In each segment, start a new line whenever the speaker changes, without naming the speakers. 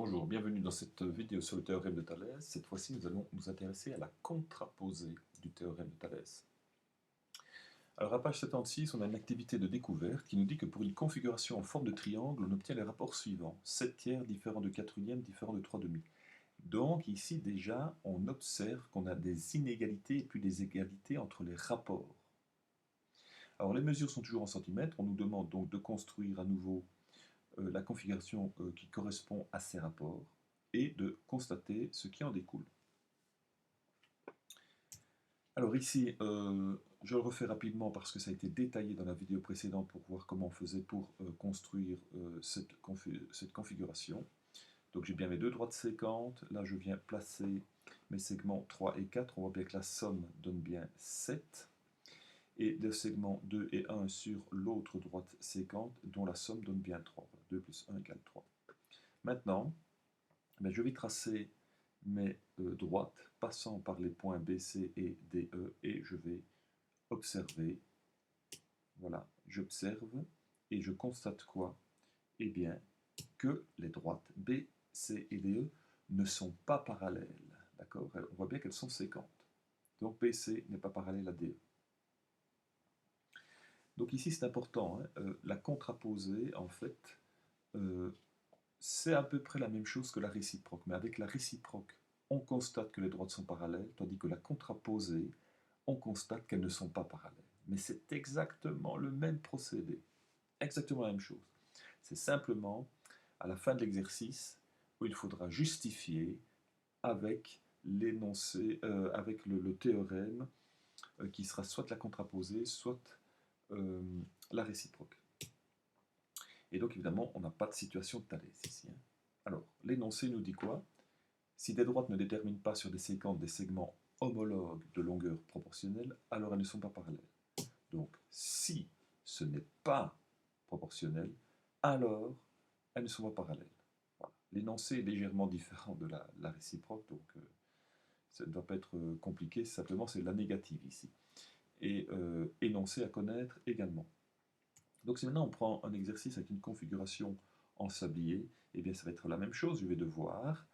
Bonjour, bienvenue dans cette vidéo sur le théorème de Thalès. Cette fois-ci, nous allons nous intéresser à la contraposée du théorème de Thalès. Alors à page 76, on a une activité de découverte qui nous dit que pour une configuration en forme de triangle, on obtient les rapports suivants. 7 tiers différent de 4 unièmes différent de 3 demi. Donc ici déjà, on observe qu'on a des inégalités et puis des égalités entre les rapports. Alors les mesures sont toujours en centimètres, on nous demande donc de construire à nouveau la configuration qui correspond à ces rapports et de constater ce qui en découle. Alors ici, je le refais rapidement parce que ça a été détaillé dans la vidéo précédente pour voir comment on faisait pour construire cette configuration. Donc j'ai bien mes deux droites sécantes, là je viens placer mes segments 3 et 4, on voit bien que la somme donne bien 7, et des segments 2 et 1 sur l'autre droite séquente, dont la somme donne bien 3. 2 plus 1 égale 3. Maintenant, je vais tracer mes droites passant par les points B, C et D, E, et je vais observer. Voilà, j'observe et je constate quoi? Eh bien, que les droites B, C et D, E ne sont pas parallèles. D'accord? On voit bien qu'elles sont séquentes. Donc BC n'est pas parallèle à DE. Donc ici c'est important, hein, la contraposée en fait, c'est à peu près la même chose que la réciproque, mais avec la réciproque, on constate que les droites sont parallèles, tandis que la contraposée, on constate qu'elles ne sont pas parallèles. Mais c'est exactement le même procédé, exactement la même chose. C'est simplement à la fin de l'exercice où il faudra justifier avec l'énoncé, avec le théorème qui sera soit la contraposée, soit la réciproque. Et donc évidemment, on n'a pas de situation de Thalès ici. Hein. Alors, l'énoncé nous dit quoi? Si des droites ne déterminent pas sur des séquences des segments homologues de longueur proportionnelle, alors elles ne sont pas parallèles. Donc, si ce n'est pas proportionnel, alors elles ne sont pas parallèles. Voilà. L'énoncé est légèrement différent de la réciproque, donc ça ne doit pas être compliqué, simplement c'est la négative ici. Et énoncé à connaître également. Donc si maintenant on prend un exercice avec une configuration en sablier, eh bien ça va être la même chose, je vais devoir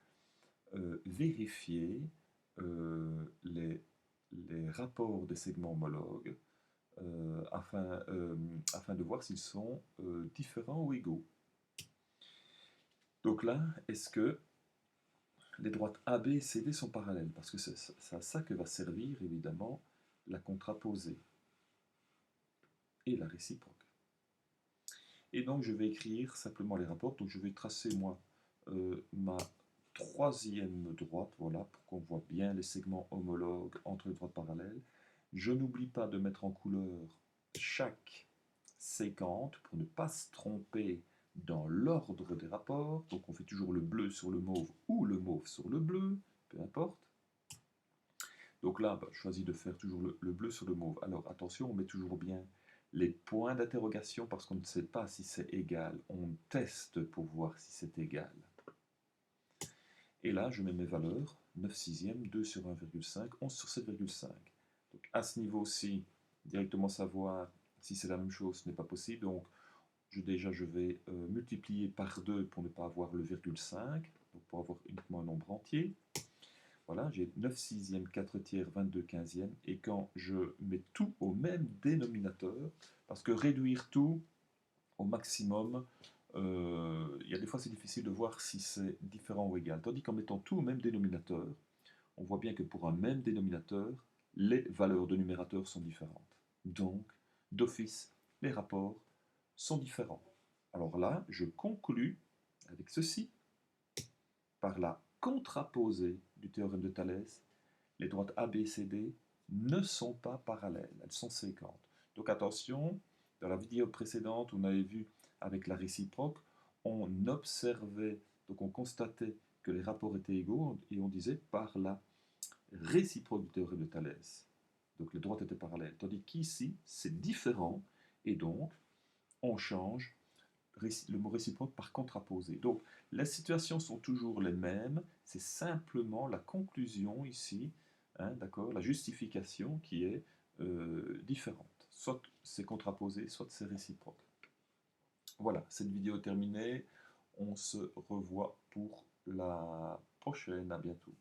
vérifier les rapports des segments homologues afin de voir s'ils sont différents ou égaux. Donc là, est-ce que les droites AB et CD sont parallèles? Parce que c'est à ça que va servir évidemment la contraposée et la réciproque. Et donc je vais écrire simplement les rapports. Donc je vais tracer moi ma troisième droite, voilà, pour qu'on voit bien les segments homologues entre les droites parallèles. Je n'oublie pas de mettre en couleur chaque séquente pour ne pas se tromper dans l'ordre des rapports. Donc on fait toujours le bleu sur le mauve ou le mauve sur le bleu, peu importe. Donc là, je choisis de faire toujours le bleu sur le mauve. Alors attention, on met toujours bien les points d'interrogation parce qu'on ne sait pas si c'est égal. On teste pour voir si c'est égal. Et là, je mets mes valeurs, 9 sixièmes, 2 sur 1,5, 11 sur 7,5. Donc à ce niveau-ci, directement savoir si c'est la même chose, ce n'est pas possible. Donc déjà, je vais multiplier par 2 pour ne pas avoir le virgule 5, donc pour avoir uniquement un nombre entier. Voilà, j'ai 9 sixièmes, 4 tiers, 22 quinzièmes. Et quand je mets tout au même dénominateur, parce que réduire tout au maximum, il y a des fois c'est difficile de voir si c'est différent ou égal. Tandis qu'en mettant tout au même dénominateur, on voit bien que pour un même dénominateur, les valeurs de numérateur sont différentes. Donc, d'office, les rapports sont différents. Alors là, je conclus avec ceci, par la contraposée du théorème de Thalès, les droites A, B, C, D ne sont pas parallèles, elles sont séquentes. Donc attention, dans la vidéo précédente, on avait vu avec la réciproque, on observait, donc on constatait que les rapports étaient égaux, et on disait par la réciproque du théorème de Thalès. Donc les droites étaient parallèles. Tandis qu'ici, c'est différent, et donc on change le mot réciproque par contraposé. Donc les situations sont toujours les mêmes, c'est simplement la conclusion ici, hein, d'accord, la justification qui est différente. Soit c'est contraposé, soit c'est réciproque. Voilà, cette vidéo est terminée. On se revoit pour la prochaine, à bientôt.